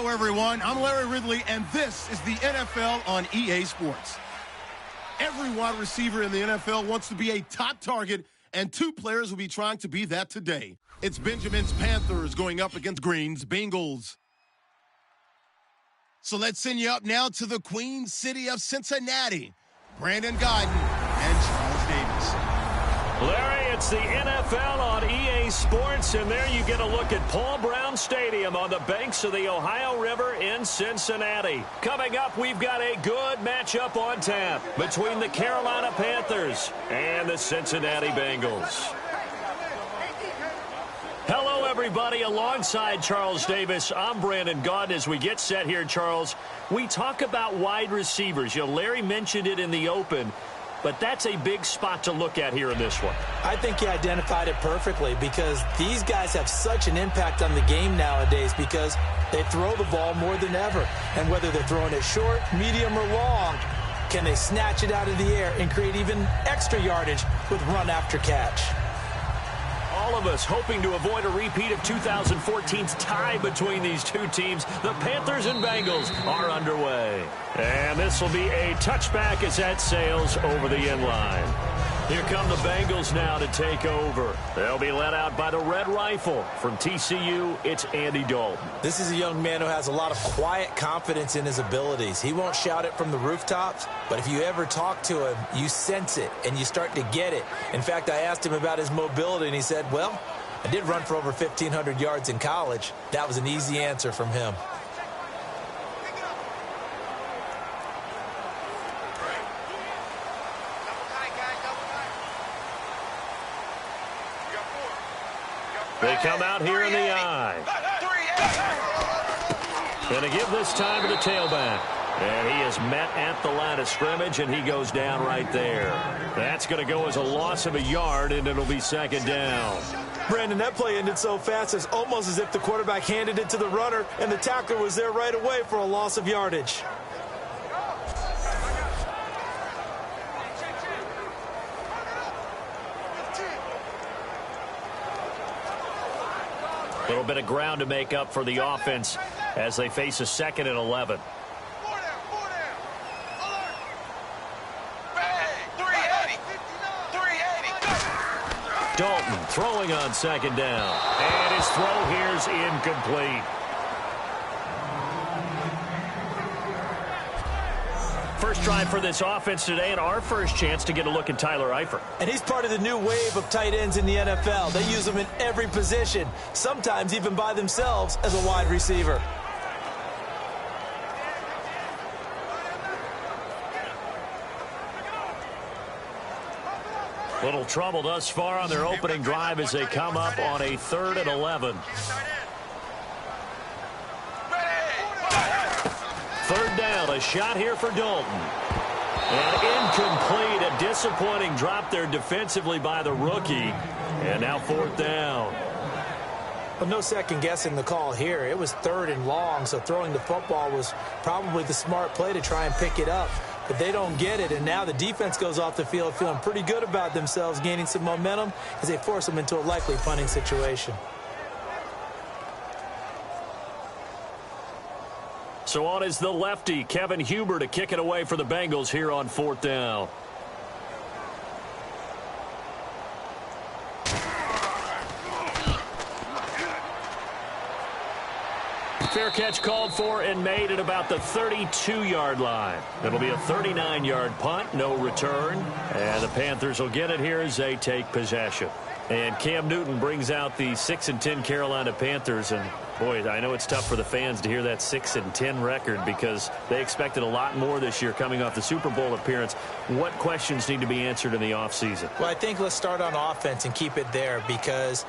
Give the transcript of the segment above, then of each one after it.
Hello, everyone. I'm Larry Ridley, and this is the NFL on EA Sports. Every wide receiver in the NFL wants to be a top target, and two players will be trying to be that today. It's Benjamin's Panthers going up against Green's Bengals. So let's send you up now to the Queen City of Cincinnati. Brandon Gaudin and Charles Davis. Larry, it's the NFL on EA Sports, and there you get a look at Paul Brown Stadium on the banks of the Ohio River in Cincinnati. Coming up, we've got a good matchup on tap between the Carolina Panthers and the Cincinnati Bengals. Hello, everybody. Alongside Charles Davis, I'm Brandon Gaudin. As we get set here, Charles, we talk about wide receivers. You know, Larry mentioned it in the open, but that's a big spot to look at here in this one. I think he identified it perfectly because these guys have such an impact on the game nowadays because they throw the ball more than ever. And whether they're throwing it short, medium, or long, can they snatch it out of the air and create even extra yardage with run after catch? All of us hoping to avoid a repeat of 2014's tie between these two teams. The Panthers and Bengals are underway. And this will be a touchback as that sails over the end line. Here come the Bengals now to take over. They'll be led out by the Red Rifle. From TCU, it's Andy Dalton. This is a young man who has a lot of quiet confidence in his abilities. He won't shout it from the rooftops, but if you ever talk to him, you sense it and you start to get it. In fact, I asked him about his mobility, and he said, well, I did run for over 1,500 yards in college. That was an easy answer from him. They come out here in the eye. And to give this time to the tailback. And he is met at the line of scrimmage, and he goes down right there. That's going to go as a loss of a yard, and it'll be second down. Brandon, that play ended so fast, it's almost as if the quarterback handed it to the runner, and the tackler was there right away for a loss of yardage. A little bit of ground to make up for the offense as they face a 2nd and 11. Dalton throwing on 2nd down. And his throw here's incomplete. First drive for this offense today, and our first chance to get a look at Tyler Eifert. And he's part of the new wave of tight ends in the NFL. They use them in every position, sometimes even by themselves as a wide receiver. Little trouble thus far on their opening drive as they come up on a 3rd and 11. 3rd down, a shot here for Dalton. And incomplete, a disappointing drop there defensively by the rookie. And now 4th down. Well, no second guessing the call here. It was 3rd and long, so throwing the football was probably the smart play to try and pick it up. But they don't get it, and now the defense goes off the field feeling pretty good about themselves, gaining some momentum as they force them into a likely punting situation. So on is the lefty, Kevin Huber, to kick it away for the Bengals here on 4th down. Fair catch called for and made at about the 32-yard line. It'll be a 39-yard punt, no return. And the Panthers will get it here as they take possession. And Cam Newton brings out the 6-10 Carolina Panthers. And, boy, I know it's tough for the fans to hear that 6-10 record because they expected a lot more this year coming off the Super Bowl appearance. What questions need to be answered in the offseason? Well, I think let's start on offense and keep it there because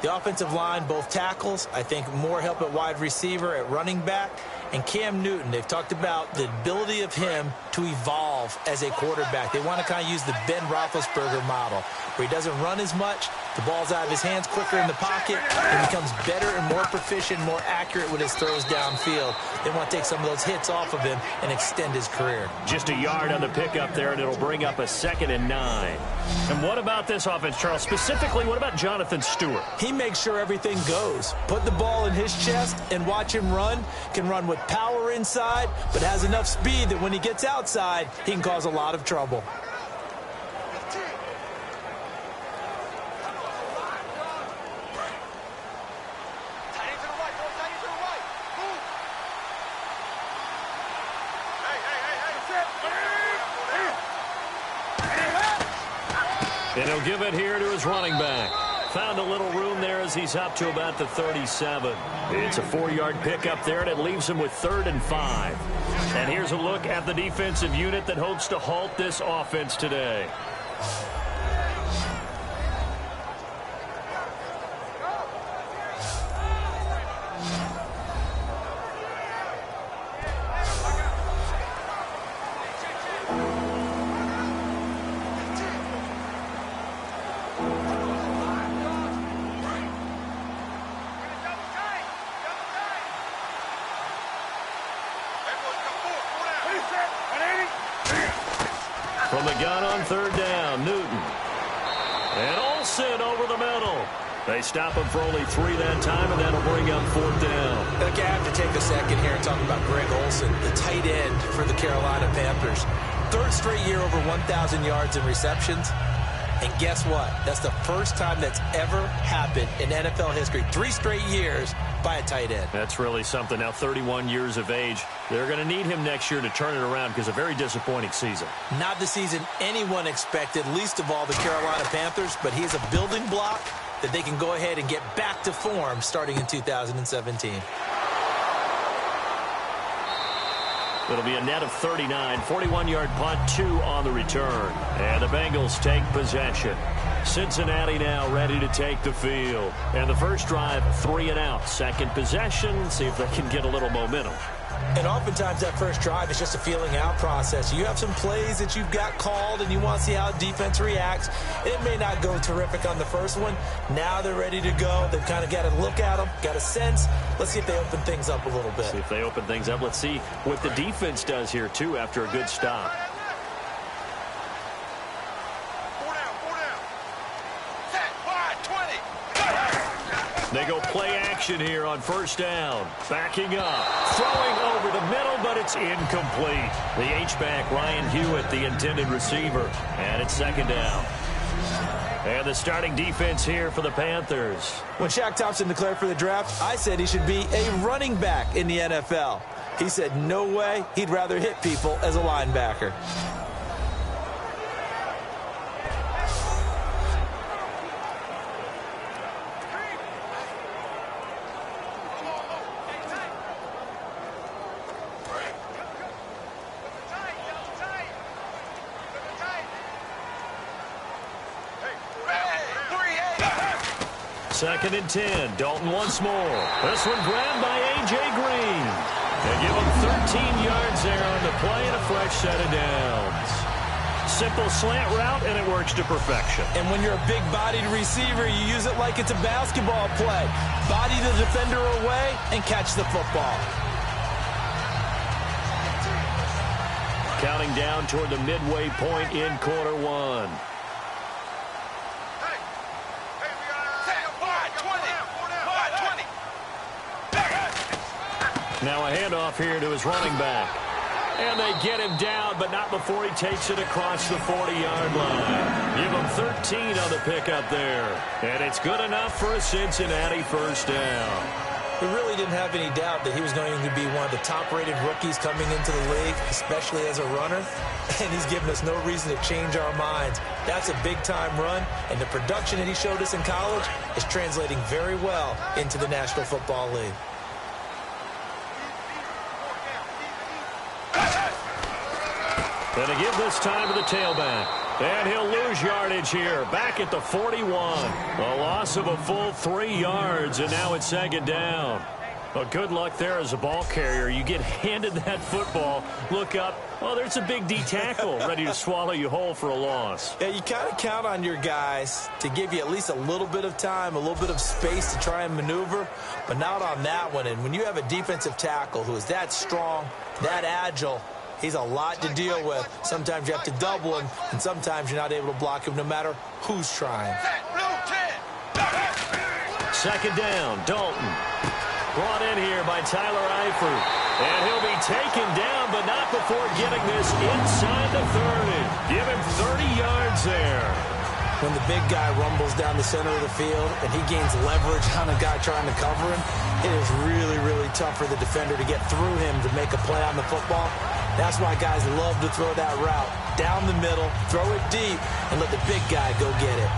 the offensive line, both tackles, I think more help at wide receiver, at running back, and Cam Newton. They've talked about the ability of him to evolve as a quarterback. They want to kind of use the Ben Roethlisberger model, where he doesn't run as much, The ball's out of his hands quicker in the pocket, and becomes better and more proficient, more accurate with his throws downfield. They want to take some of those hits off of him and extend his career. Just a yard on the pickup there, and it'll bring up a 2nd and 9. And what about this offense, Charles? Specifically, what about Jonathan Stewart? He makes sure everything goes. Put the ball in his chest and watch him run. Can run with power inside, but has enough speed that when he gets outside, he can cause a lot of trouble. And he'll give it here to his running back. Found a little room there as he's up to about the 37. It's a 4-yard pickup there, and it leaves him with 3rd and 5. And here's a look at the defensive unit that hopes to halt this offense today. From the gun on 3rd down, Newton. And Olsen over the middle. They stop him for only 3 that time, and that'll bring up 4th down. Look, I have to take a second here and talk about Greg Olsen, the tight end for the Carolina Panthers. 3rd straight year over 1,000 yards in receptions. And guess what? That's the first time that's ever happened in NFL history. 3 straight years by a tight end. That's really something. Now 31 years of age. They're going to need him next year to turn it around because a very disappointing season. Not the season anyone expected, least of all the Carolina Panthers, but he's a building block that they can go ahead and get back to form starting in 2017. It'll be a net of 39, 41-yard punt, 2 on the return. And the Bengals take possession. Cincinnati now ready to take the field. And the first drive, 3 and out. Second possession, see if they can get a little momentum. And oftentimes that first drive is just a feeling out process. You have some plays that you've got called and you want to see how defense reacts. It may not go terrific on the first one. Now they're ready to go. They've kind of got to look at them, got a sense. Let's see if they open things up a little bit. See if they open things up. Let's see what the defense does here, too, after a good stop. They go play action here on 1st down. Backing up. Throwing over the middle, but it's incomplete. The H-back, Ryan Hewitt, the intended receiver. And it's 2nd down. And the starting defense here for the Panthers. When Shaq Thompson declared for the draft, I said he should be a running back in the NFL. He said no way. He'd rather hit people as a linebacker. Second and 10. Dalton once more. This one grabbed by A.J. Green. They give him 13 yards there on the play and a fresh set of downs. Simple slant route, and it works to perfection. And when you're a big-bodied receiver, you use it like it's a basketball play. Body the defender away and catch the football. Counting down toward the midway point in quarter 1. Now a handoff here to his running back. And they get him down, but not before he takes it across the 40-yard line. Give him 13 on the pickup there. And it's good enough for a Cincinnati first down. We really didn't have any doubt that he was going to be one of the top-rated rookies coming into the league, especially as a runner. And he's given us no reason to change our minds. That's a big-time run, and the production that he showed us in college is translating very well into the National Football League. And to give this time to the tailback. And he'll lose yardage here. Back at the 41. A loss of a full 3 yards, and now it's 2nd down. Well, good luck there as a ball carrier. You get handed that football, look up, well, there's a big D tackle ready to swallow you whole for a loss. Yeah, you kind of count on your guys to give you at least a little bit of time, a little bit of space to try and maneuver, but not on that one. And when you have a defensive tackle who is that strong, that agile, he's a lot to deal with. Sometimes you have to double him, and sometimes you're not able to block him no matter who's trying. Second down, Dalton. Brought in here by Tyler Eifert. And he'll be taken down, but not before getting this inside the 30. Give him 30 yards there. When the big guy rumbles down the center of the field and he gains leverage on a guy trying to cover him, it is really, really tough for the defender to get through him to make a play on the football. That's why guys love to throw that route. Down the middle, throw it deep, and let the big guy go get it.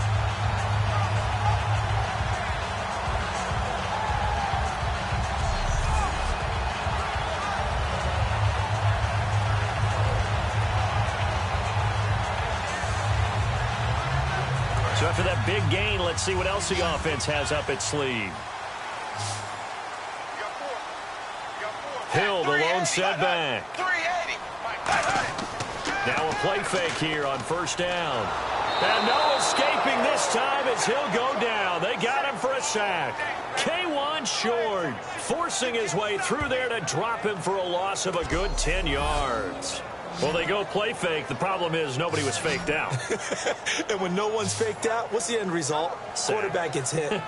So after that big gain, let's see what else the offense has up its sleeve. Hill, the lone setback. Now a play fake here on first down. And no escaping this time as Hill go down. They got him for a sack. K1 short, forcing his way through there to drop him for a loss of a good 10 yards. Well, they go play fake. The problem is nobody was faked out. And when no one's faked out, what's the end result? Sack. Quarterback gets hit.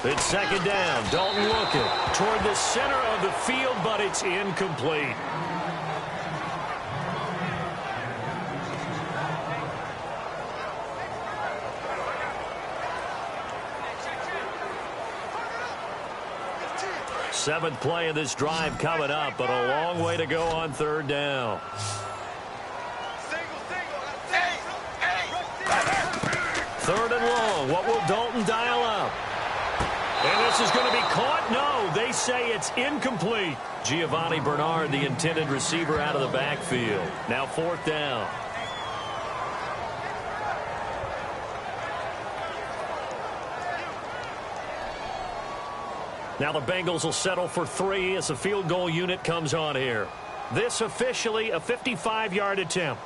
It's second down. Dalton looking toward the center of the field, but it's incomplete. Seventh play of this drive coming up, but a long way to go on third down. Third and long. What will Dalton dial up? And this is going to be caught. No, they say it's incomplete. Giovanni Bernard, the intended receiver, out of the backfield. Now fourth down. Now the Bengals will settle for 3 as the field goal unit comes on here. This officially a 55-yard attempt.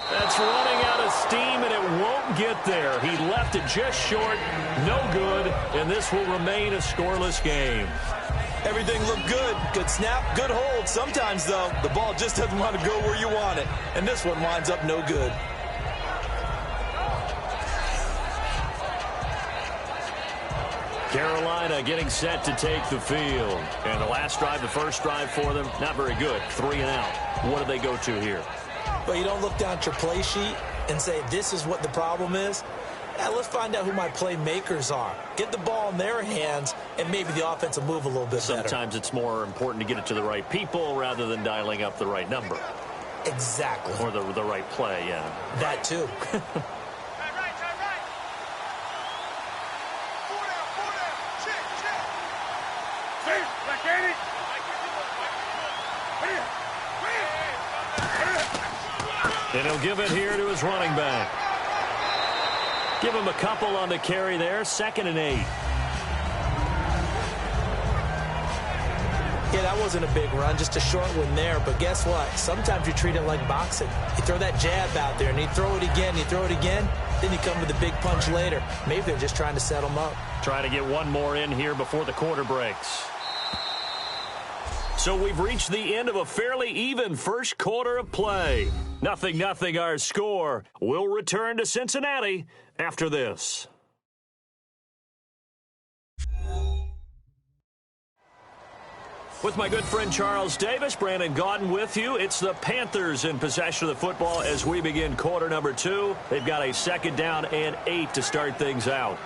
That's running out of steam, and it won't get there. He left it just short. No good, and this will remain a scoreless game. Everything looked good. Good snap, good hold. Sometimes, though, the ball just doesn't want to go where you want it. And this one winds up no good. Carolina getting set to take the field. And the last drive, the first drive for them, not very good. 3 and out. What do they go to here? But you don't look down at your play sheet and say, this is what the problem is. Yeah, let's find out who my playmakers are. Get the ball in their hands, and maybe the offense will move a little bit better. Sometimes it's more important to get it to the right people rather than dialing up the right number. Exactly. Or the right play, yeah. That, too. And he'll give it here to his running back. Give him a couple on the carry there. 2nd and 8. Yeah, that wasn't a big run, just a short one there. But guess what? Sometimes you treat it like boxing. You throw that jab out there, and you throw it again, then you come with a big punch later. Maybe they're just trying to set them up. Trying to get one more in here before the quarter breaks. So we've reached the end of a fairly even first quarter of play. 0-0 our score. We'll return to Cincinnati after this. With my good friend Charles Davis, Brandon Gaudin with you. It's the Panthers in possession of the football as we begin quarter number 2. They've got a 2nd down and 8 to start things out.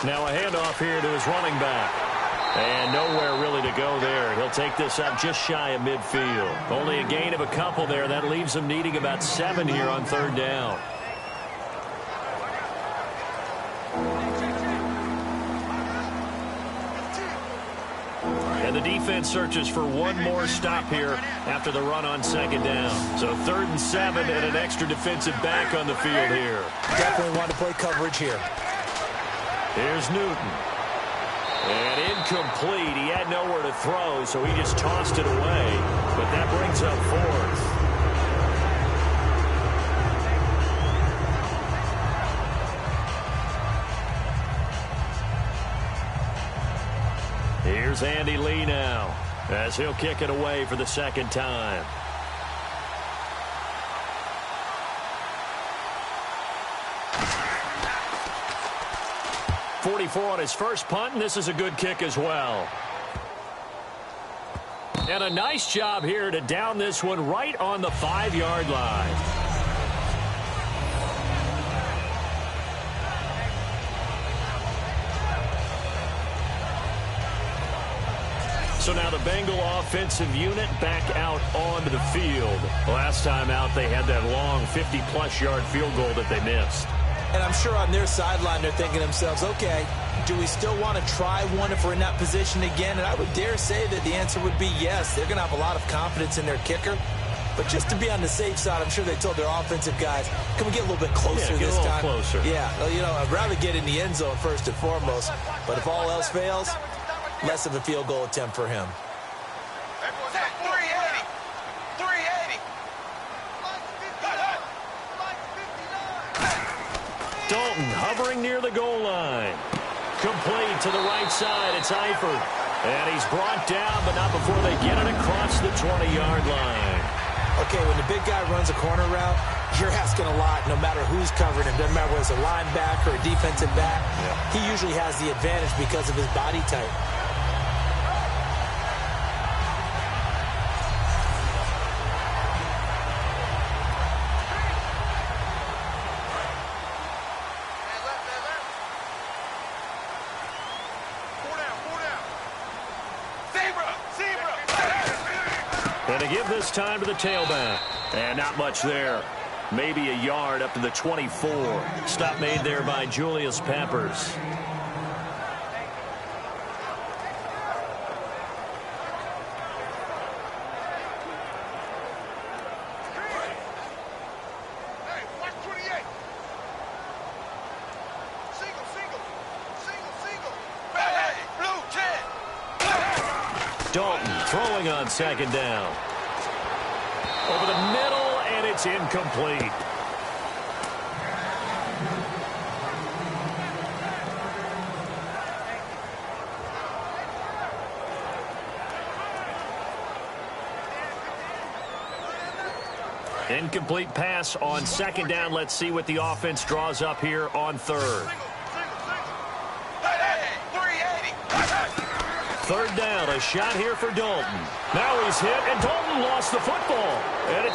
Now a handoff here to his running back. And nowhere really to go there. He'll take this up just shy of midfield. Only a gain of a couple there. That leaves him needing about 7 here on third down. And the defense searches for one more stop here after the run on second down. So 3rd and 7 and an extra defensive back on the field here. Definitely want to play coverage here. Here's Newton. And incomplete. He had nowhere to throw, so he just tossed it away. But that brings up 4th. Here's Andy Lee now, as he'll kick it away for the second time. .44 on his first punt, and this is a good kick as well. And a nice job here to down this one right on the 5-yard line. So now the Bengal offensive unit back out onto the field. Last time out, they had that long 50-plus yard field goal that they missed. And I'm sure on their sideline they're thinking to themselves, okay, do we still want to try one if we're in that position again? And I would dare say that the answer would be yes. They're going to have a lot of confidence in their kicker. But just to be on the safe side, I'm sure they told their offensive guys, can we get a little bit closer this time? Closer. Yeah, well, you know, I'd rather get in the end zone first and foremost. But if all else fails, less of a field goal attempt for him. 380. Dalton hovering near the goal line. Complete to the right side. It's Eifert. And he's brought down, but not before they get it across the 20-yard line. Okay, when the big guy runs a corner route, you're asking a lot no matter who's covering him. Doesn't matter whether it's a linebacker or a defensive back. Yeah. He usually has the advantage because of his body type. And to give this time to the tailback. And not much there. Maybe a yard up to the 24. Stop made there by Julius Peppers. Dalton throwing on second down. Over the middle, and it's incomplete. Incomplete pass on second down. Let's see what the offense draws up here on third. Third down, a shot here for Dalton. Now he's hit, and Dalton lost the football. And he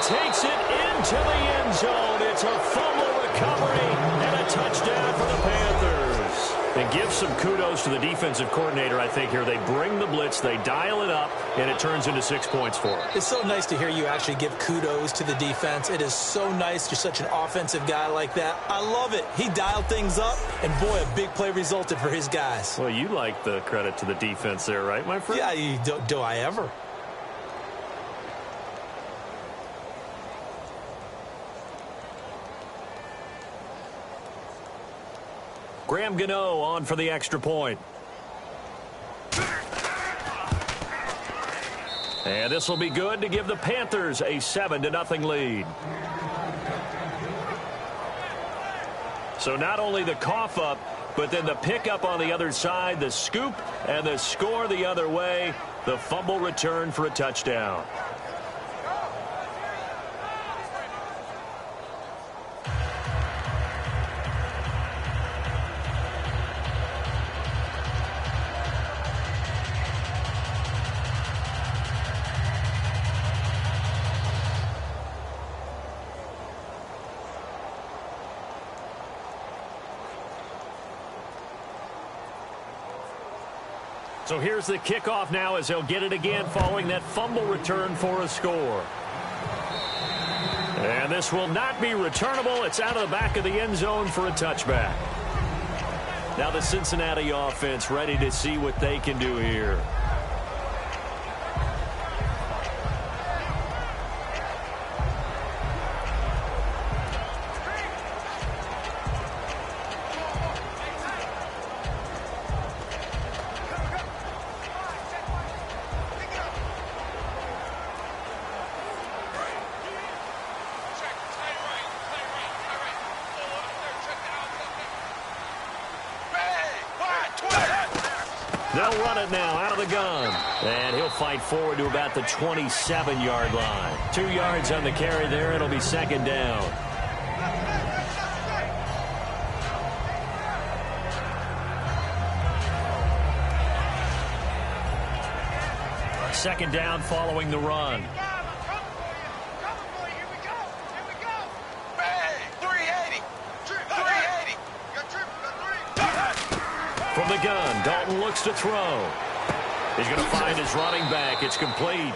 takes it into the end zone. It's a fumble recovery and a touchdown for the Panthers. And give some kudos to the defensive coordinator, I think, here. They bring the blitz, they dial it up, and it turns into 6 points for them. It's so nice to hear you actually give kudos to the defense. It is so nice. You're such an offensive guy like that. I love it. He dialed things up, and boy, a big play resulted for his guys. Well, you like the credit to the defense there, right, my friend? Yeah, do I ever? Graham Gano on for the extra point. And this will be good to give the Panthers a 7-0 lead. So not only the cough up, but then the pickup on the other side, the scoop, and the score the other way. The fumble return for a touchdown. So here's the kickoff now as they'll get it again following that fumble return for a score. And this will not be returnable. It's out of the back of the end zone for a touchback. Now the Cincinnati offense ready to see what they can do here. They'll run it now out of the gun. And he'll fight forward to about the 27-yard line. 2 yards on the carry there. It'll be second down. Second down following the run. From the gun, Dalton looks to throw. He's going to find his running back. It's complete.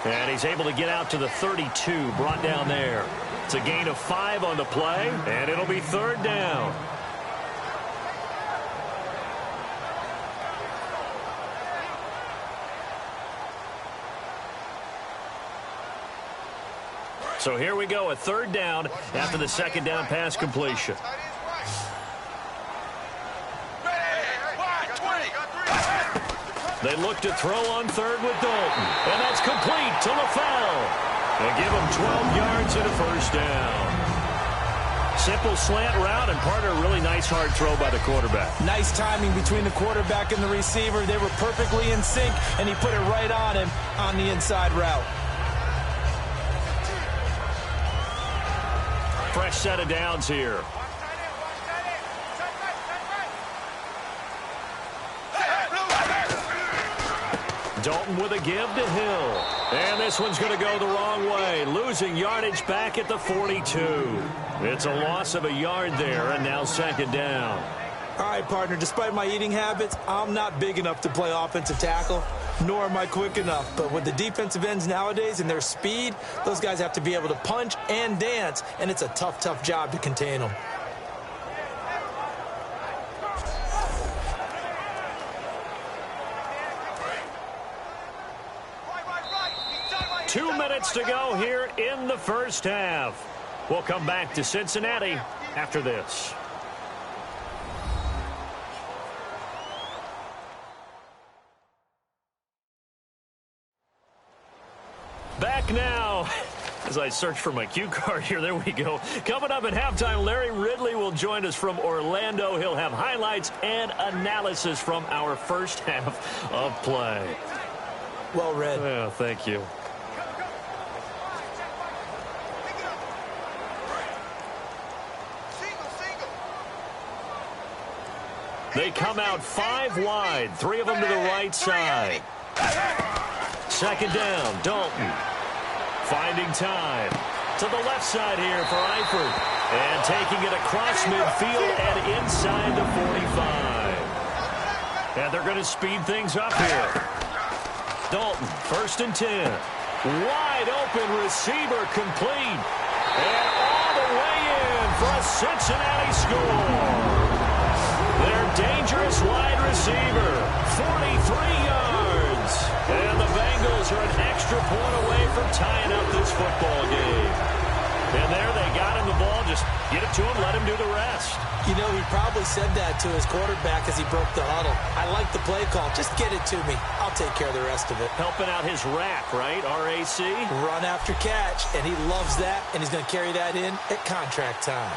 And he's able to get out to the 32, brought down there. It's a gain of 5 on the play, and it'll be third down. So here we go, a third down after the second down pass completion. They look to throw on third with Dalton. And that's complete to LaFell. They give him 12 yards and a first down. Simple slant route, and partner, really nice hard throw by the quarterback. Nice timing between the quarterback and the receiver. They were perfectly in sync, and he put it right on him on the inside route. Fresh set of downs here. Dalton with a give to Hill. And this one's going to go the wrong way. Losing yardage back at the 42. It's a loss of a yard there, and now second down. All right, partner, despite my eating habits, I'm not big enough to play offensive tackle, nor am I quick enough. But with the defensive ends nowadays and their speed, those guys have to be able to punch and dance, and it's a tough, tough job to contain them. Two minutes to go here in the first half. We'll come back to Cincinnati after this. Back now. As I search for my cue card here, there we go. Coming up at halftime, Larry Ridley will join us from Orlando. He'll have highlights and analysis from our first half of play. Well read. Oh, thank you. They come out 5 wide, 3 of them to the right side. Second down, Dalton. Finding time. To the left side here for Eifert. And taking it across midfield and inside the 45. And they're going to speed things up here. Dalton, 1st and 10. Wide open receiver complete. And all the way in for a Cincinnati score. Their dangerous wide receiver, 43 yards. And the Bengals are an extra point away from tying up this football game. And there they got him the ball. Just get it to him, let him do the rest. You know, he probably said that to his quarterback as he broke the huddle. I like the play call. Just get it to me. I'll take care of the rest of it. Helping out his rack, right? R-A-C? Run after catch, and he loves that, and he's going to carry that in at contract time.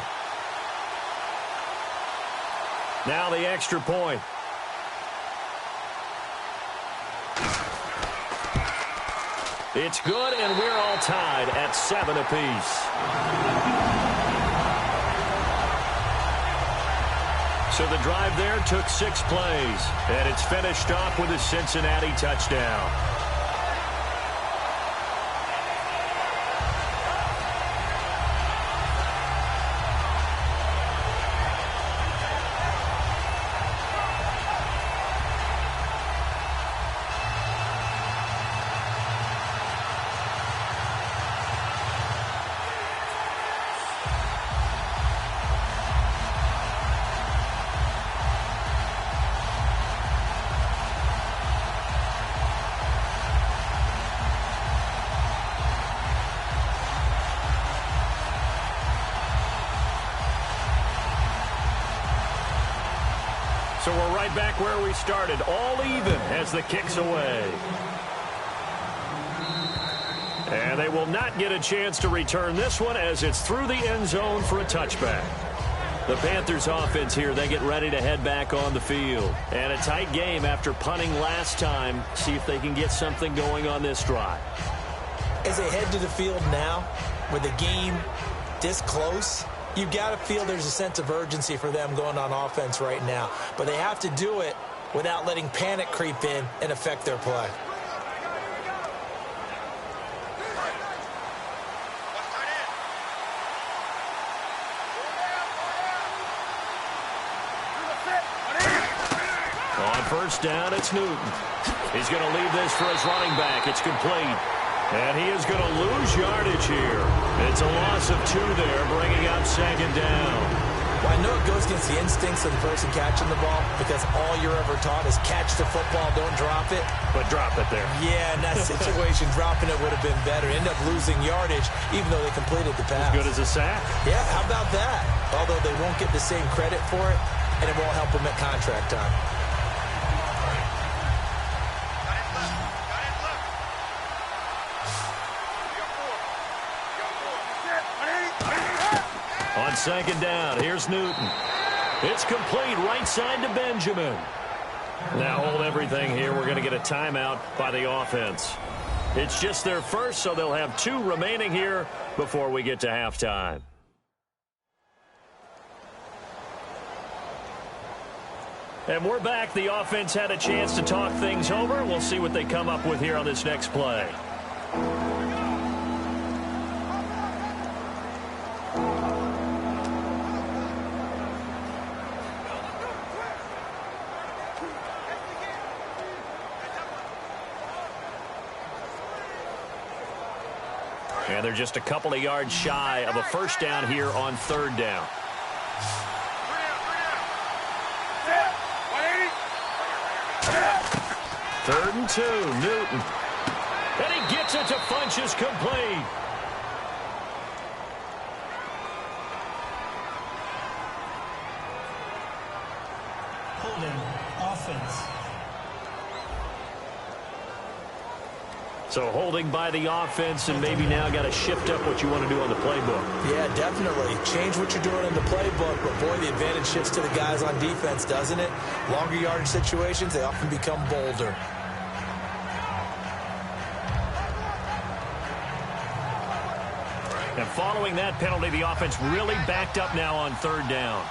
Now the extra point. It's good, and we're all tied at 7 apiece. So the drive there took 6 plays, and it's finished off with a Cincinnati touchdown. So we're right back where we started, all even as the kick's away. And they will not get a chance to return this one as it's through the end zone for a touchback. The Panthers offense here, they get ready to head back on the field. And a tight game after punting last time. See if they can get something going on this drive. As they head to the field now, with the game this close, you've got to feel there's a sense of urgency for them going on offense right now. But they have to do it without letting panic creep in and affect their play. On first down, it's Newton. He's going to leave this for his running back. It's complete. And he is going to lose yardage here. It's a loss of 2 there, bringing up second down. Well, I know it goes against the instincts of the person catching the ball because all you're ever taught is catch the football, don't drop it. But drop it there. Yeah, in that situation, dropping it would have been better. End up losing yardage, even though they completed the pass. As good as a sack. Yeah, how about that? Although they won't get the same credit for it, and it won't help them at contract time. On second down, here's Newton. It's complete right side to Benjamin. Now hold everything here. We're going to get a timeout by the offense. It's just their first, so they'll have 2 remaining here before we get to halftime. And we're back. The offense had a chance to talk things over. We'll see what they come up with here on this next play. And they're just a couple of yards shy of a first down here on third down. Third and 2, Newton. And he gets it to Funchess, complete. Holding, offense. So holding by the offense, and maybe now got to shift up what you want to do on the playbook. Yeah, definitely. Change what you're doing in the playbook, but boy, the advantage shifts to the guys on defense, doesn't it? Longer yardage situations, they often become bolder. And following that penalty, the offense really backed up now on third down.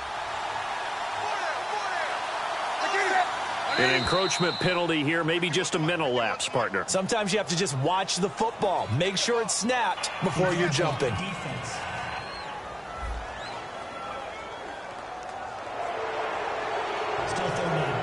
An encroachment penalty here, maybe just a mental lapse, partner. Sometimes you have to just watch the football. Make sure it's snapped before you're jumping. Defense. Still third down.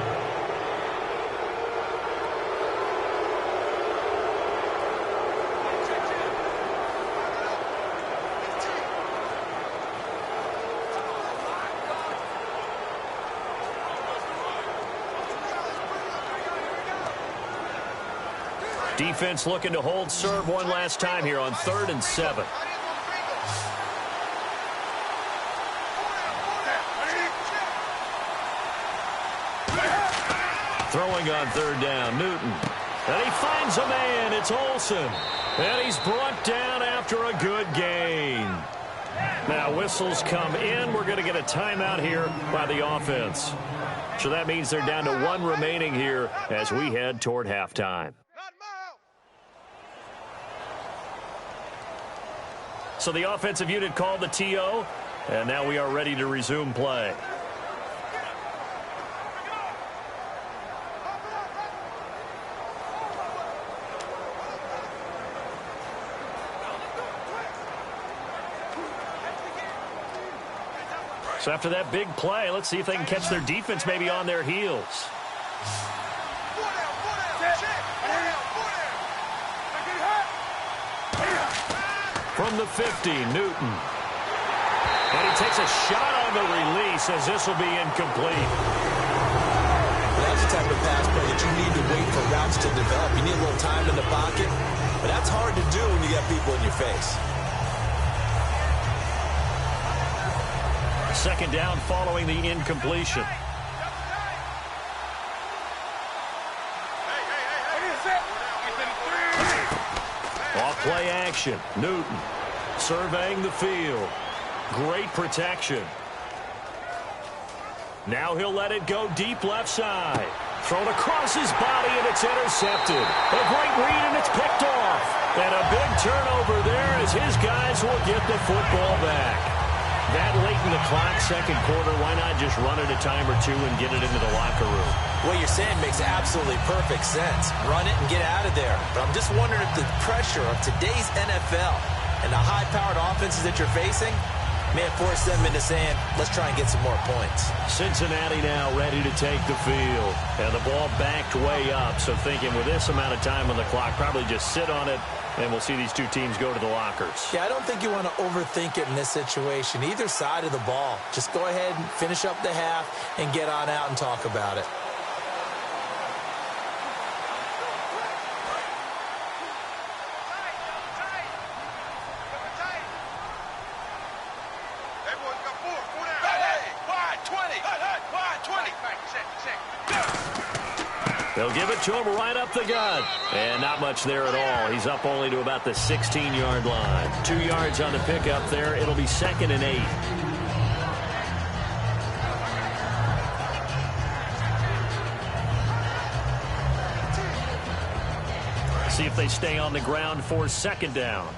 Defense looking to hold serve one last time here on 3rd and 7. Throwing on third down, Newton. And he finds a man. It's Olsen. And he's brought down after a good gain. Now whistles come in. We're going to get a timeout here by the offense. So that means they're down to 1 remaining here as we head toward halftime. So the offensive unit called the TO, and now we are ready to resume play. So after that big play, let's see if they can catch their defense maybe on their heels. From the 50, Newton. And he takes a shot on the release as this will be incomplete. That's the type of pass play that you need to wait for routes to develop. You need a little time in the pocket, but that's hard to do when you got people in your face. Second down following the incompletion. action. Newton surveying the field. Great protection. Now he'll let it go deep left side. Thrown across his body, and it's intercepted. A great read, and it's picked off. And a big turnover there as his guys will get the football back. That late in the clock, second quarter, why not just run it a time or two and get it into the locker room? What you're saying makes absolutely perfect sense. Run it and get out of there. But I'm just wondering if the pressure of today's NFL and the high-powered offenses that you're facing may have forced them into saying, let's try and get some more points. Cincinnati now ready to take the field. And the ball backed way up. So thinking with this amount of time on the clock, probably just sit on it, and we'll see these two teams go to the lockers. Yeah, I don't think you want to overthink it in this situation. Either side of the ball. Just go ahead and finish up the half and get on out and talk about it. They'll give it to him right up the gut. And not much there at all. He's up only to about the 16-yard line. 2 yards on the pickup there. It'll be 2nd and 8. See if they stay on the ground for 2nd down.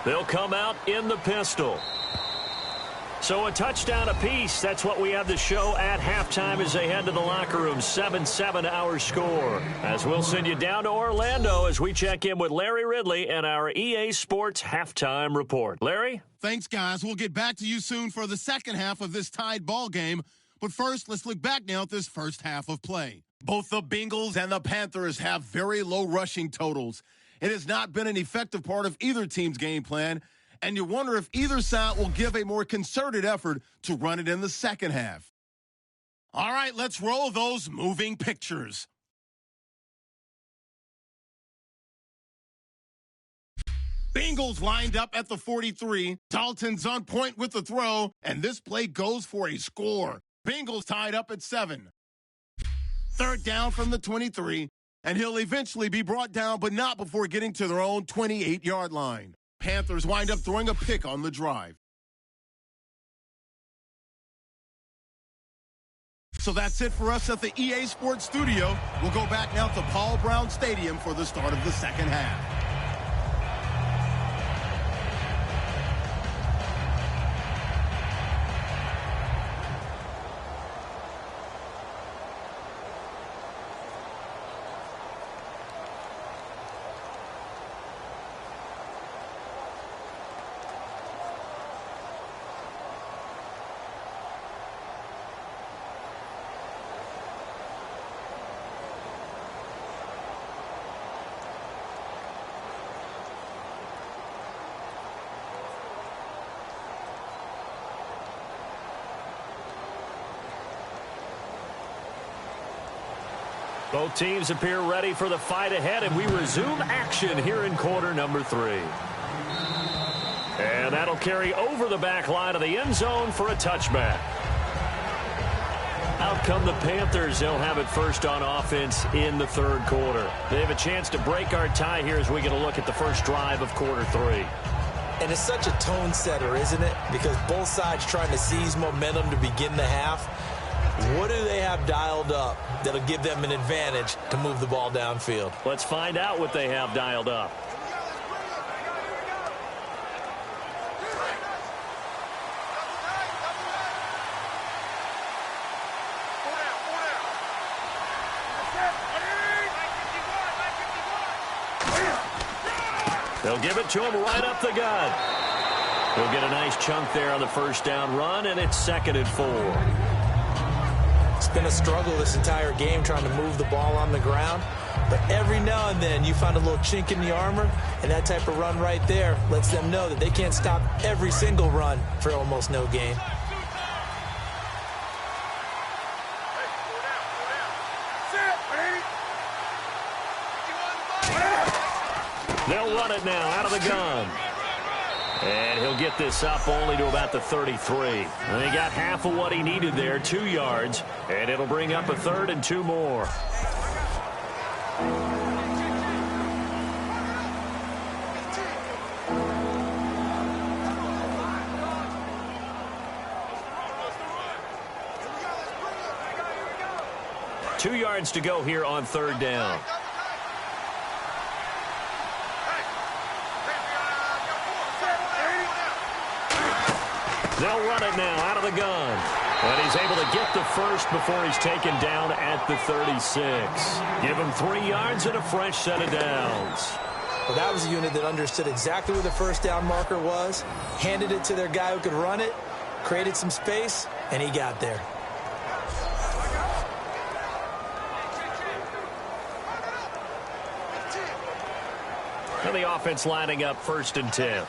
They'll come out in the pistol. So a touchdown apiece. That's what we have to show at halftime as they head to the locker room. 7-7 our score. As we'll send you down to Orlando as we check in with Larry Ridley and our EA Sports halftime report. Larry? Thanks, guys. We'll get back to you soon for the second half of this tied ball game. But first, let's look back now at this first half of play. Both the Bengals and the Panthers have very low rushing totals. It has not been an effective part of either team's game plan, and you wonder if either side will give a more concerted effort to run it in the second half. All right, let's roll those moving pictures. Bengals lined up at the 43. Dalton's on point with the throw, and this play goes for a score. Bengals tied up at 7. 3rd down from the 23, and he'll eventually be brought down, but not before getting to their own 28-yard line. Panthers wind up throwing a pick on the drive. So that's it for us at the EA Sports Studio. We'll go back now to Paul Brown Stadium for the start of the second half. Both teams appear ready for the fight ahead, and we resume action here in quarter number 3. And that'll carry over the back line of the end zone for a touchback. Out come the Panthers. They'll have it first on offense in the 3rd quarter. They have a chance to break our tie here as we get a look at the first drive of quarter 3. And it's such a tone setter, isn't it? Because both sides trying to seize momentum to begin the half. What do they have dialed up that'll give them an advantage to move the ball downfield? Let's find out what they have dialed up. They'll give it to him right up the gut. He'll get a nice chunk there on the first down run, and it's 2nd and 4. It's been a struggle this entire game trying to move the ball on the ground. But every now and then you find a little chink in the armor, and that type of run right there lets them know that they can't stop every single run for almost no gain. They'll run it now out of the gun. And he'll get this up only to about the 33. And he got half of what he needed there, 2 yards. And it'll bring up a 3rd and 2 more. 2 yards to go here on 3rd down. They'll run it now out of the gun. And he's able to get the first before he's taken down at the 36. Give him 3 yards and a fresh set of downs. Well, that was a unit that understood exactly where the first down marker was, handed it to their guy who could run it, created some space, and he got there. And the offense lining up 1st and 10.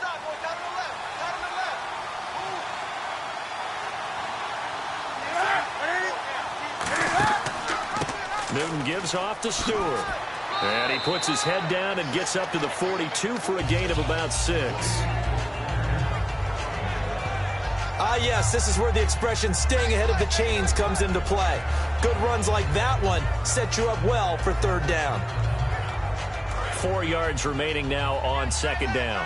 Newton gives off to Stewart. And he puts his head down and gets up to the 42 for a gain of about 6. Yes, this is where the expression staying ahead of the chains comes into play. Good runs like that one set you up well for 3rd down. 4 yards remaining now on 2nd down.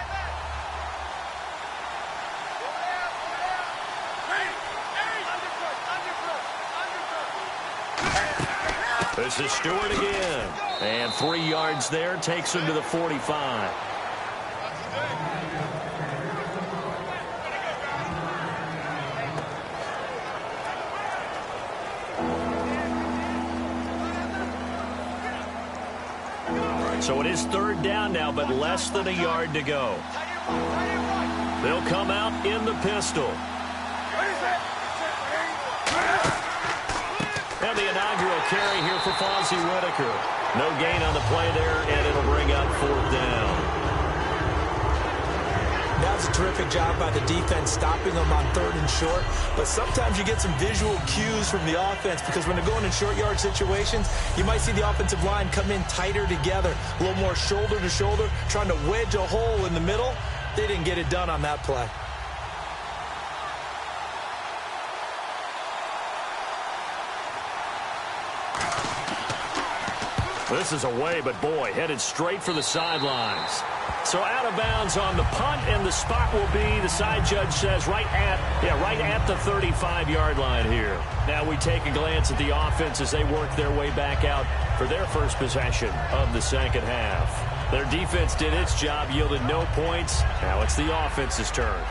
This is Stewart again. And 3 yards there takes him to the 45. So it is 3rd down now, but less than a yard to go. They'll come out in the pistol. And the inaugural carry here for Fonzie Whitaker. No gain on the play there, and it'll bring up 4th down. That was a terrific job by the defense stopping them on 3rd and short. But sometimes you get some visual cues from the offense because when they're going in short yard situations, you might see the offensive line come in tighter together, a little more shoulder to shoulder, trying to wedge a hole in the middle. They didn't get it done on that play. This is away, but boy, headed straight for the sidelines. So out of bounds on the punt, and the spot will be, the side judge says, right at the 35-yard line here. Now we take a glance at the offense as they work their way back out for their first possession of the 2nd half. Their defense did its job, yielded no points. Now it's the offense's turn.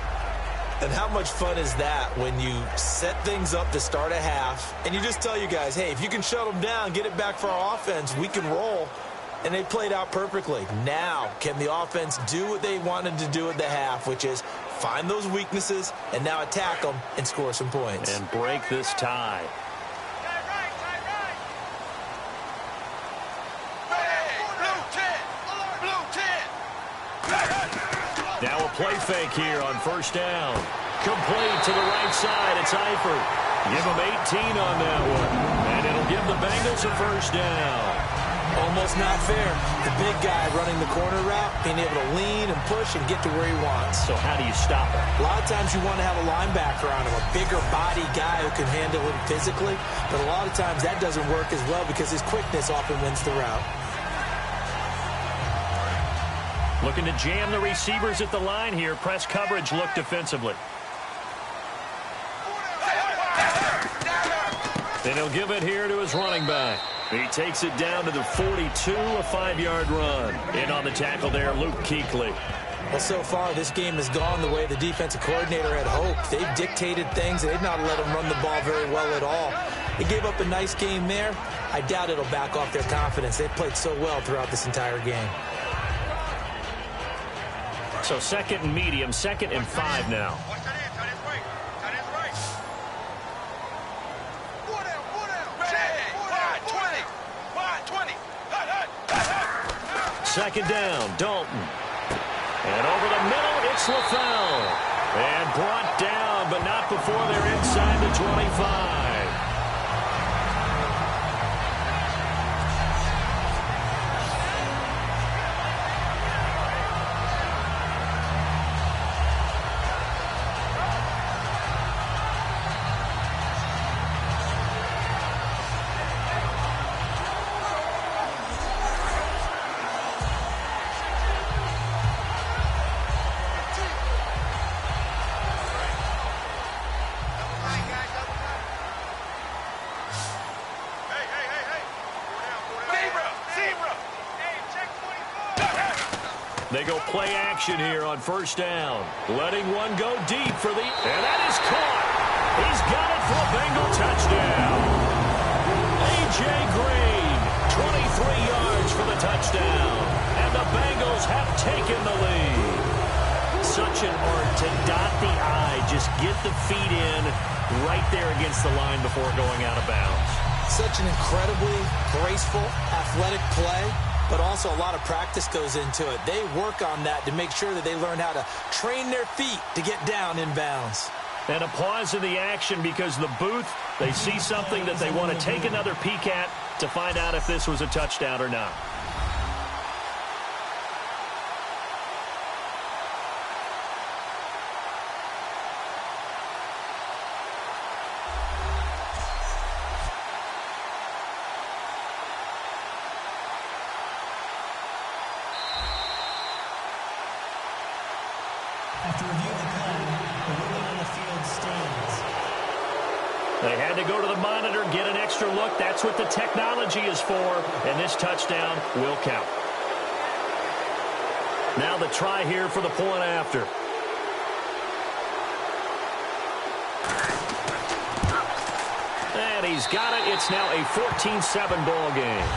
And how much fun is that when you set things up to start a half and you just tell you guys, hey, if you can shut them down, get it back for our offense, we can roll. And they played out perfectly. Now, can the offense do what they wanted to do at the half, which is find those weaknesses and now attack them and score some points. And break this tie. Now a play fake here on 1st down. Complete to the right side. It's Eifert. Give him 18 on that one. And it'll give the Bengals a 1st down. Almost not fair. The big guy running the corner route, being able to lean and push and get to where he wants. So how do you stop it? A lot of times you want to have a linebacker on him, a bigger body guy who can handle it physically. But a lot of times that doesn't work as well because his quickness often wins the route. Looking to jam the receivers at the line here. Press coverage look defensively. And he'll give it here to his running back. He takes it down to the 42, a 5-yard run. In on the tackle there, Luke Kuechly. Well, so far, this game has gone the way the defensive coordinator had hoped. They've dictated things. They've not let them run the ball very well at all. They gave up a nice game there. I doubt it'll back off their confidence. They've played so well throughout this entire game. So 2nd and medium, 2nd and 5 now. Second down, Dalton. And over the middle, it's LaFell. And brought down, but not before they're inside the 25. They go play action here on first down. Letting one go deep for the... And that is caught. He's got it for a Bengal touchdown. A.J. Green, 23 yards for the touchdown. And the Bengals have taken the lead. Such an art to dot the I, just get the feet in right there against the line before going out of bounds. Such an incredibly graceful, athletic play, but also a lot of practice goes into it. They work on that to make sure that they learn how to train their feet to get down in bounds. And a pause in the action because the booth, they see something that they want to take another peek at to find out if this was a touchdown or not. After reviewing the play, the ruling on the field stands. They had to go to the monitor, get an extra look. That's what the technology is for, and this touchdown will count. Now the try here for the point after. And he's got it. It's now a 14-7 ball game.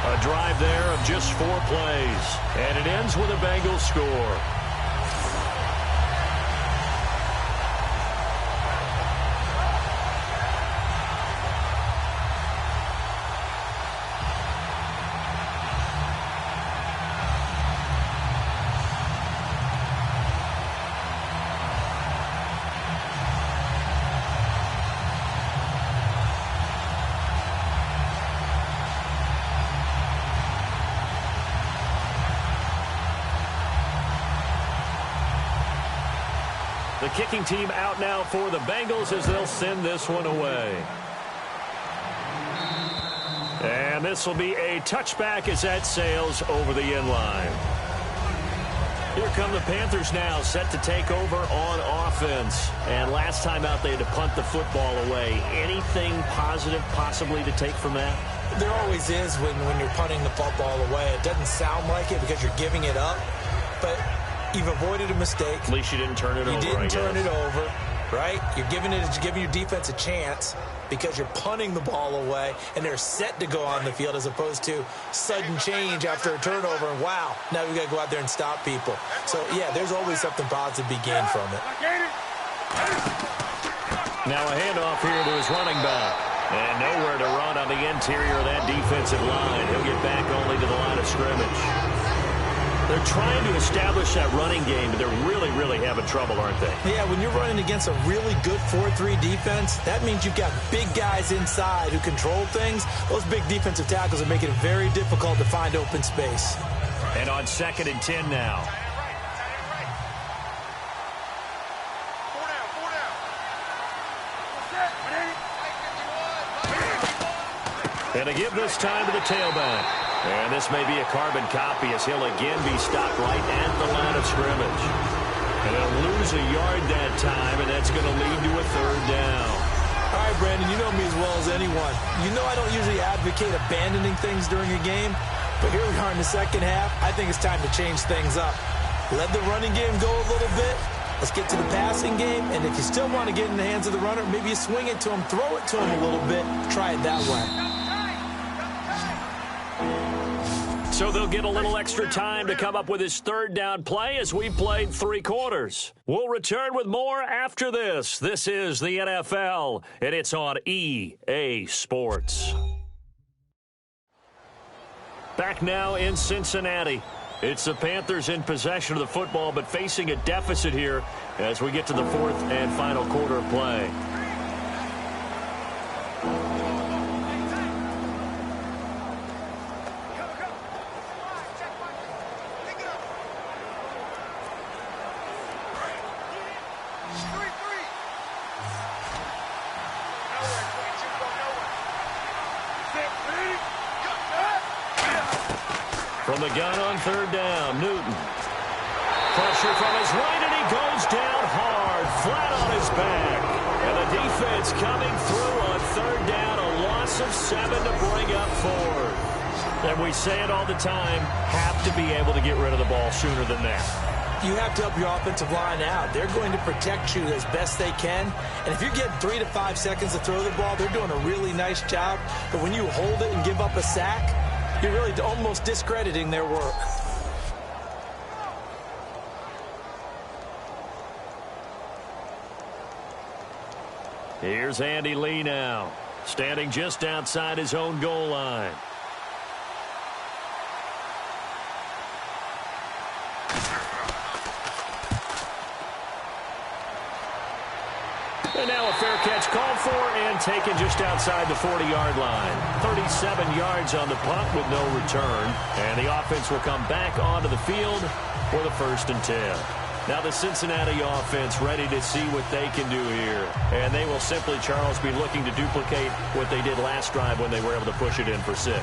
A drive there of just 4 plays. And it ends with a Bengals score. The kicking team out now for the Bengals as they'll send this one away. And this will be a touchback as that sails over the end line. Here come the Panthers now, set to take over on offense. And last time out, they had to punt the football away. Anything positive possibly to take from that? There always is when you're punting the football away. It doesn't sound like it because you're giving it up, but you've avoided a mistake. At least you didn't turn it over, You didn't turn it over, right? You're giving your defense a chance because you're punting the ball away, and they're set to go on the field as opposed to sudden change after a turnover. And wow, now we've got to go out there and stop people. So, yeah, there's always something positive to be gained from it. Now a handoff here to his running back. And nowhere to run on the interior of that defensive line. He'll get back only to the line of scrimmage. They're trying to establish that running game, but they're really, really having trouble, aren't they? Yeah, when you're running against a really good 4-3 defense, that means you've got big guys inside who control things. Those big defensive tackles are making it very difficult to find open space. And on 2nd and 10 now. And to give this time to the tailback. And this may be a carbon copy as he'll again be stopped right at the line of scrimmage. And they'll lose a yard that time, and that's going to lead to a 3rd down. All right, Brandon, you know me as well as anyone. You know I don't usually advocate abandoning things during a game, but here we are in the second half. I think it's time to change things up. Let the running game go a little bit. Let's get to the passing game, and if you still want to get in the hands of the runner, maybe you swing it to him, throw it to him a little bit, try it that way. So they'll get a little extra time to come up with his 3rd down play as we played 3 quarters. We'll return with more after this. This is the NFL, and it's on EA Sports. Back now in Cincinnati. It's the Panthers in possession of the football, but facing a deficit here as we get to the 4th and final quarter of play. From the gun on 3rd down, Newton. Pressure from his right, and he goes down hard, flat on his back. And the defense coming through on 3rd down, a loss of 7 to bring up 4th. And we say it all the time, have to be able to get rid of the ball sooner than that. You have to help your offensive line out. They're going to protect you as best they can. And if you're getting 3 to 5 seconds to throw the ball, they're doing a really nice job. But when you hold it and give up a sack, you're really almost discrediting their work. Here's Andy Lee now, standing just outside his own goal line. And now a fair catch called for and taken just outside the 40-yard line. 37 yards on the punt with no return. And the offense will come back onto the field for the 1st and 10. Now the Cincinnati offense ready to see what they can do here. And they will simply, Charles, be looking to duplicate what they did last drive when they were able to push it in for 6.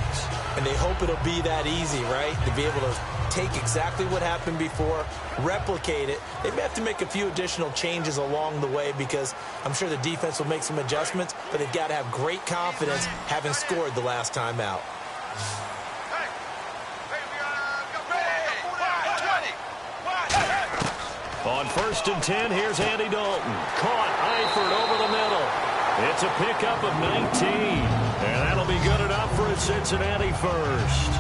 And they hope it'll be that easy, right? To be able to take exactly what happened before, replicate it. They may have to make a few additional changes along the way because I'm sure the defense will make some adjustments, but they've got to have great confidence having scored the last time out. On 1st and 10, here's Andy Dalton. Caught Eifert over the middle. It's a pickup of 19. And that'll be good enough for a Cincinnati first.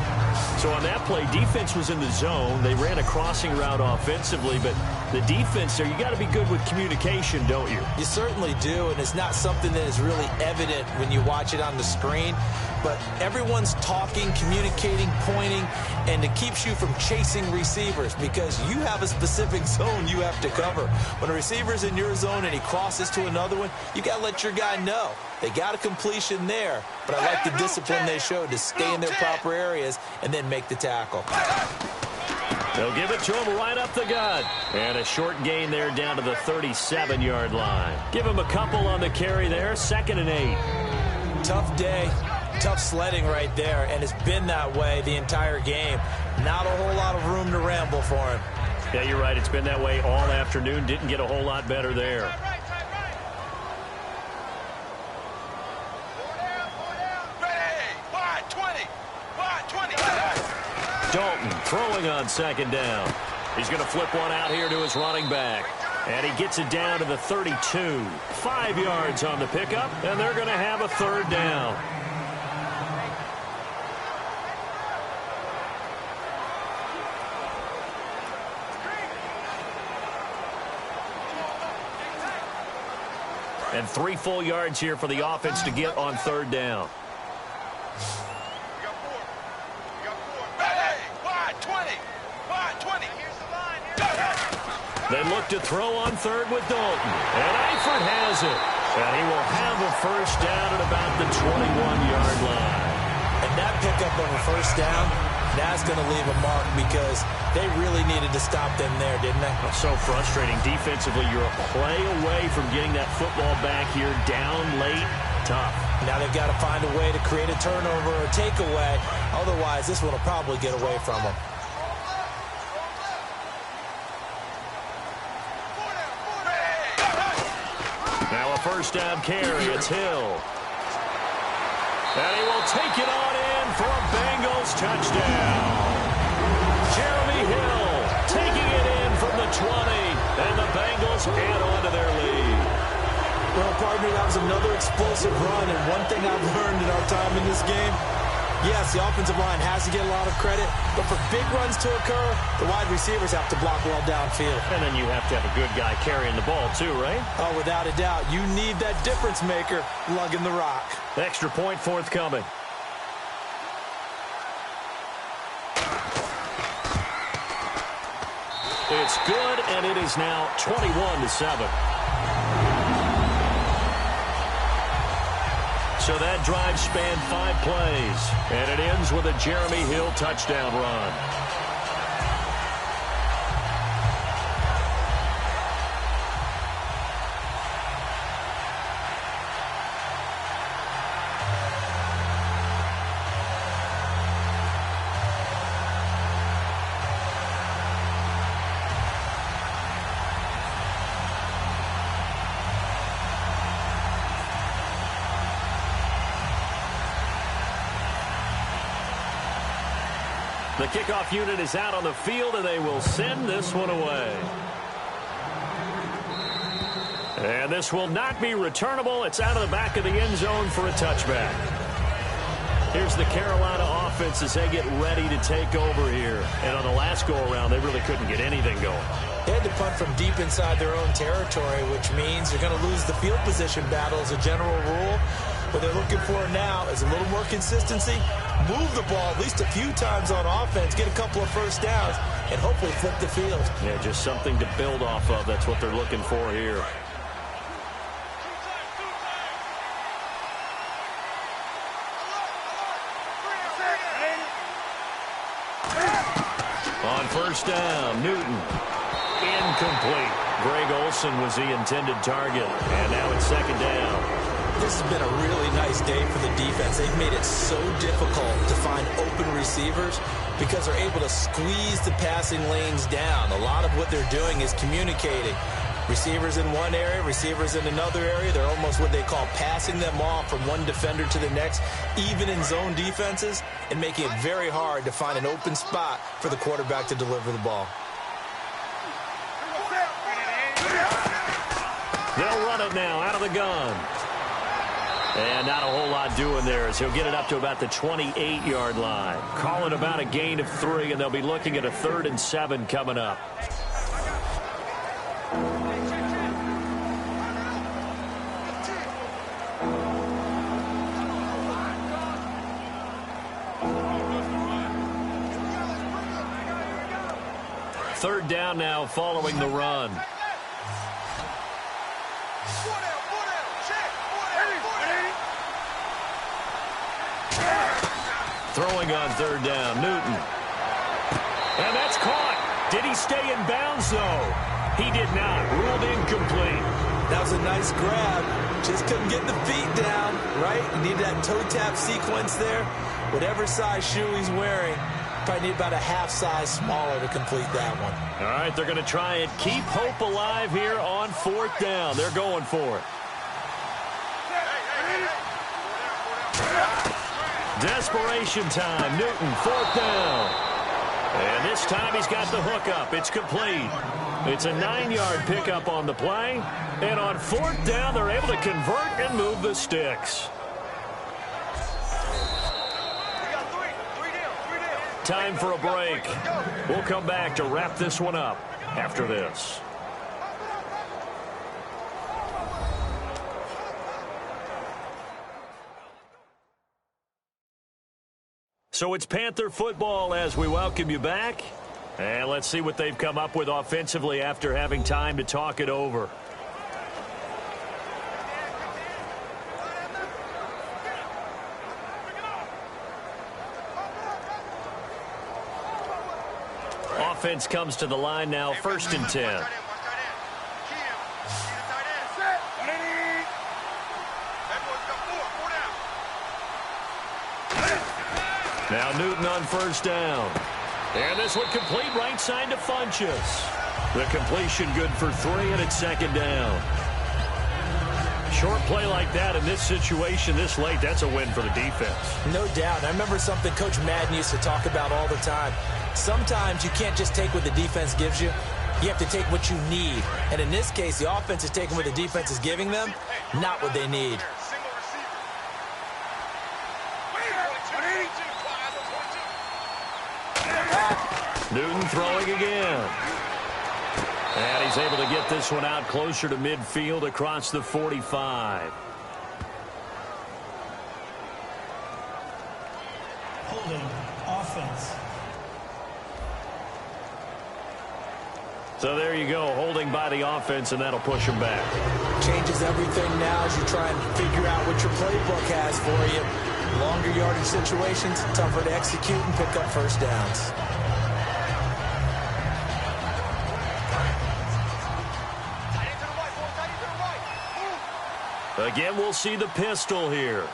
So on that play, defense was in the zone. They ran a crossing route offensively, but the defense there, you got to be good with communication, don't you? You certainly do, and it's not something that is really evident when you watch it on the screen. But everyone's talking, communicating, pointing, and it keeps you from chasing receivers because you have a specific zone you have to cover. When a receiver's in your zone and he crosses to another one, you got to let your guy know. They got a completion there, but I like the discipline they showed to stay in their proper areas and then make the tackle. They'll give it to him right up the gut. And a short gain there down to the 37-yard line. Give him a couple on the carry there, 2nd and 8. Tough day. Tough sledding right there, and it's been that way the entire game. Not a whole lot of room to ramble for him. Yeah, you're right. It's been that way all afternoon. Didn't get a whole lot better there. Dalton throwing on 2nd down. He's going to flip one out here to his running back. And he gets it down to the 32. 5 yards on the pickup, and they're going to have a 3rd down. And 3 full yards here for the offense to get on 3rd down. They look to throw on 3rd with Dalton. And Eifert has it. And he will have a 1st down at about the 21-yard line. And that pickup of a 1st down, that's going to leave a mark because they really needed to stop them there, didn't they? Well, so frustrating. Defensively, you're a play away from getting that football back here down late. Tough. Now they've got to find a way to create a turnover or takeaway. Otherwise, this one will probably get away from them. Now a 1st down carry. It's Hill. And he will take it on in for a Bengals touchdown. Jeremy Hill taking it in from the 20. And the Bengals add on to their lead. Well, pardon me, that was another explosive run. And one thing I've learned in our time in this game, yes, the offensive line has to get a lot of credit, but for big runs to occur, the wide receivers have to block well downfield. And then you have to have a good guy carrying the ball too, right? Oh, without a doubt. You need that difference maker lugging the rock. Extra point forthcoming. It's good, and it is now 21-7. So that drive spanned 5 plays, and it ends with a Jeremy Hill touchdown run. The kickoff unit is out on the field, and they will send this one away. And this will not be returnable. It's out of the back of the end zone for a touchback. Here's the Carolina offense as they get ready to take over here. And on the last go-around, they really couldn't get anything going. They had to punt from deep inside their own territory, which means they're going to lose the field position battle as a general rule. What they're looking for now is a little more consistency, move the ball at least a few times on offense, get a couple of first downs, and hopefully flip the field. Yeah, just something to build off of. That's what they're looking for here. On first down, Newton. Incomplete. Greg Olsen was the intended target. And now it's second down. This has been a really nice day for the defense. They've made it so difficult to find open receivers because they're able to squeeze the passing lanes down. A lot of what they're doing is communicating. Receivers in one area, receivers in another area. They're almost what they call passing them off from one defender to the next, even in zone defenses, and making it very hard to find an open spot for the quarterback to deliver the ball. They'll run it now out of the gun. And not a whole lot doing there as he'll get it up to about the 28-yard line. Call it about a gain of 3, and they'll be looking at a 3rd and 7 coming up. Third down now following the run. Throwing on third down, Newton. And that's caught. Did he stay in bounds, though? He did not. Ruled incomplete. That was a nice grab. Just couldn't get the feet down, right? You need that toe tap sequence there. Whatever size shoe he's wearing, probably need about a half size smaller to complete that one. All right, they're going to try and keep hope alive here on 4th down. They're going for it. Desperation time. Newton, 4th down. And this time he's got the hook up. It's complete. It's a 9-yard pickup on the play. And on 4th down, they're able to convert and move the sticks. Time for a break. We'll come back to wrap this one up after this. So it's Panther football as we welcome you back. And let's see what they've come up with offensively after having time to talk it over. Offense comes to the line now, 1st and 10. Now Newton on 1st down. And this one complete right side to Funchess. The completion good for 3, and it's 2nd down. Short play like that in this situation this late, that's a win for the defense. No doubt. I remember something Coach Madden used to talk about all the time. Sometimes you can't just take what the defense gives you. You have to take what you need. And in this case, the offense is taking what the defense is giving them, not what they need. Newton throwing again. And he's able to get this one out closer to midfield across the 45. Holding offense. So there you go, holding by the offense, and that'll push him back. Changes everything now as you try and figure out what your playbook has for you. Longer yardage situations, tougher to execute and pick up first downs. Again, we'll see the pistol here.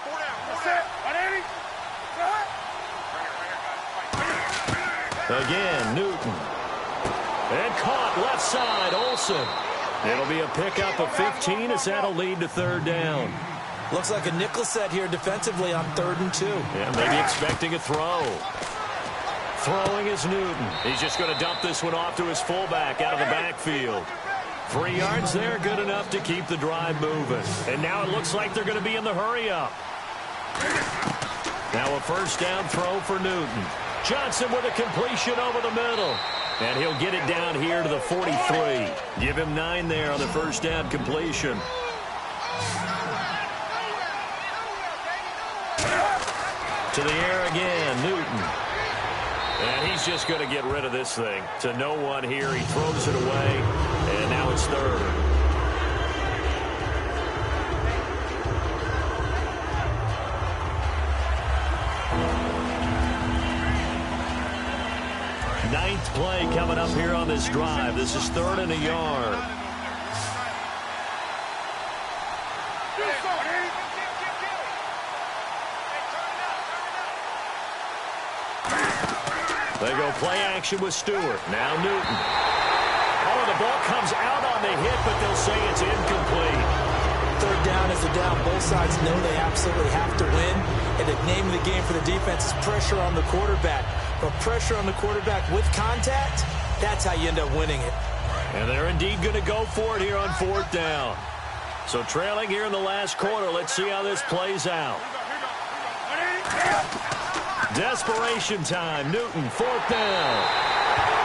Again, Newton. And caught left side, Olsen. It'll be a pickup of 15 as that'll lead to 3rd down. Looks like a nickel set here defensively on 3rd and 2. Yeah, maybe expecting a throw. Throwing is Newton. He's just going to dump this one off to his fullback out of the backfield. 3 yards there, good enough to keep the drive moving. And now it looks like they're going to be in the hurry-up. Now a first down throw for Newton. Johnson with a completion over the middle. And he'll get it down here to the 43. Give him 9 there on the first down completion. To the air again, Newton. And he's just going to get rid of this thing. To no one here. He throws it away. And now it's third. Ninth play coming up here on this drive. This is 3rd and a yard. They go play action with Stewart. Now Newton. Oh, the ball comes out on the hit, but they'll say it's incomplete. 3rd down is the down. Both sides know they absolutely have to win. And the name of the game for the defense is pressure on the quarterback. But pressure on the quarterback with contact, that's how you end up winning it. And they're indeed going to go for it here on 4th down. So trailing here in the last quarter. Let's see how this plays out. Desperation time. Newton, 4th down.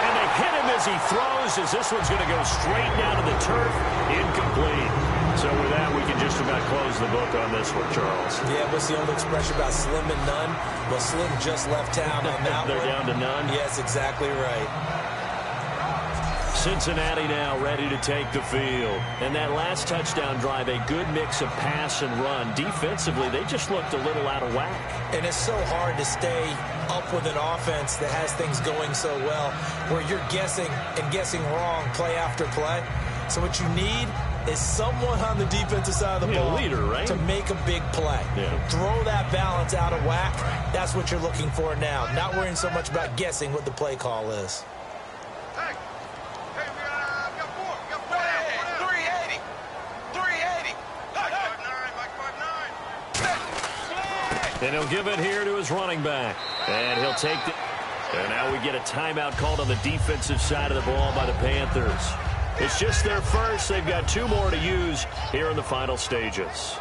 And they hit him as he throws, as this one's going to go straight down to the turf. Incomplete. So with that, we can just about close the book on this one, Charles. Yeah, what's the old expression about slim and none? Well, Slim just left town on that They're one. down to none? Yes, exactly right. Cincinnati now ready to take the field. And that last touchdown drive, a good mix of pass and run. Defensively, they just looked a little out of whack. And it's so hard to stay up with an offense that has things going so well, where you're guessing and guessing wrong play after play. So what you need is someone on the defensive side of the ball leader, right? to make a big play. Yeah. Throw that balance out of whack. That's what you're looking for now. Not worrying so much about guessing what the play call is. And he'll give it here to his running back. And he'll take the... And now we get a timeout called on the defensive side of the ball by the Panthers. It's just their first. They've got 2 more to use here in the final stages.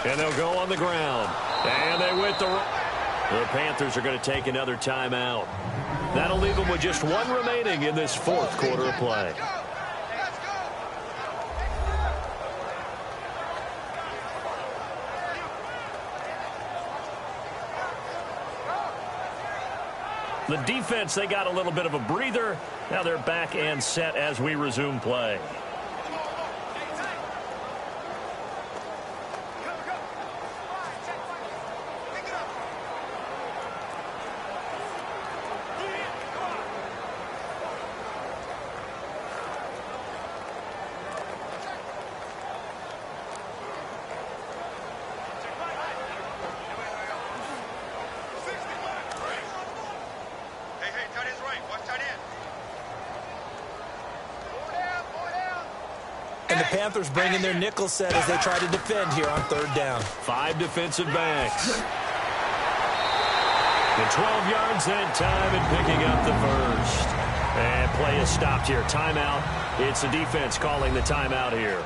And they'll go on the ground. And they went the Panthers are going to take another timeout. That'll leave them with just 1 remaining in this 4th quarter of play. The defense, they got a little bit of a breather. Now they're back and set as we resume play. And the Panthers bring in their nickel set as they try to defend here on 3rd down. 5 defensive backs. The 12 yards that time and picking up the first. And play is stopped here. Timeout. It's the defense calling the timeout here.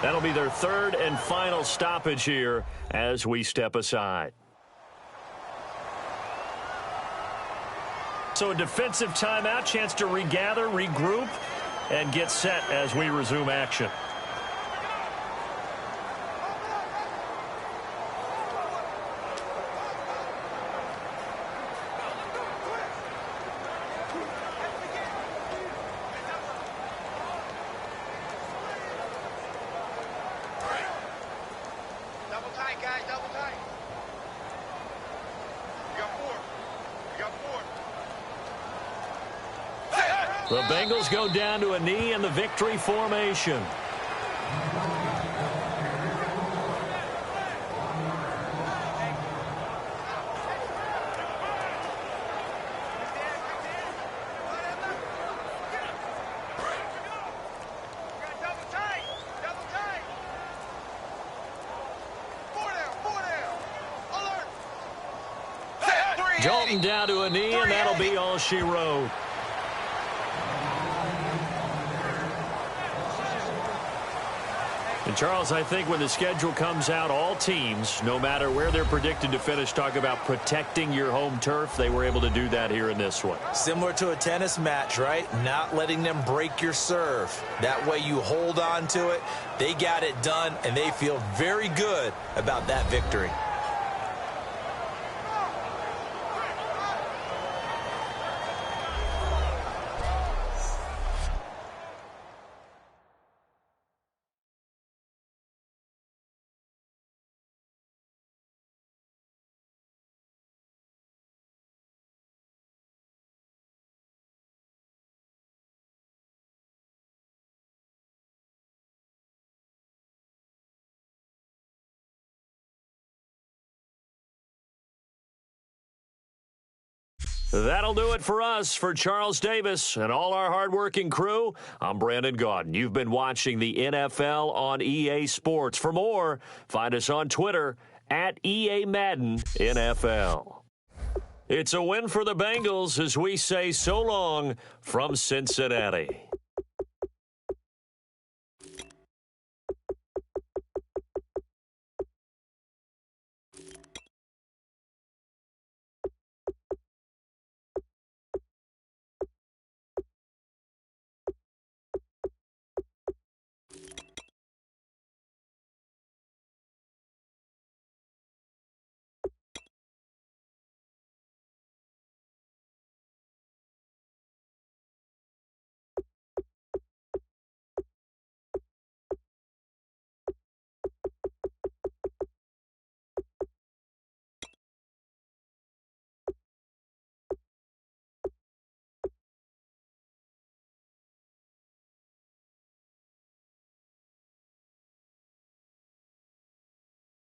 That'll be their 3rd and final stoppage here as we step aside. So a defensive timeout, chance to regather, regroup, and get set as we resume action. tight, guys. Double tight. You got 4. You got 4. Hey, hey. The Bengals go down to a knee in the victory formation. Dalton down to a knee, and that'll be all she wrote. And, Charles, I think when the schedule comes out, all teams, no matter where they're predicted to finish, talk about protecting your home turf. They were able to do that here in this one. Similar to a tennis match, right? Not letting them break your serve. That way you hold on to it. They got it done, and they feel very good about that victory. That'll do it for us. For Charles Davis and all our hardworking crew, I'm Brandon Gaudin. You've been watching the NFL on EA Sports. For more, find us on Twitter at EA Madden NFL. It's a win for the Bengals as we say so long from Cincinnati.